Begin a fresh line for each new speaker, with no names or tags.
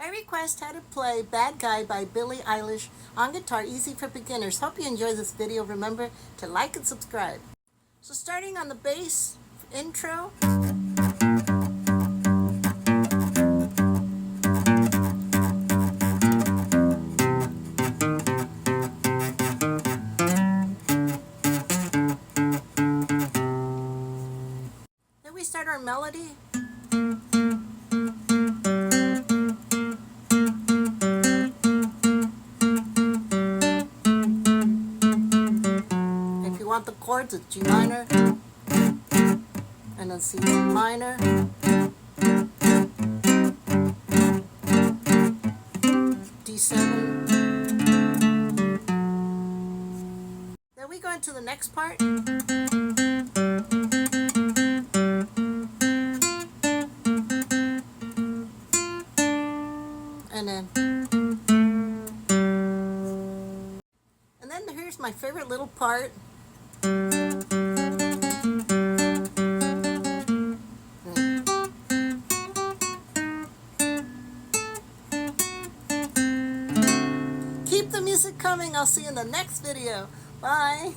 I request how to play Bad Guy by Billie Eilish on guitar, easy for beginners. Hope you enjoy this video. Remember to like and subscribe. So starting on the bass intro. Then we start our melody. If you want the chords, it's G minor, and then C minor, D7. Then we go into the next part. And then here's my favorite little part. Keep the music coming. I'll see you in the next video. Bye.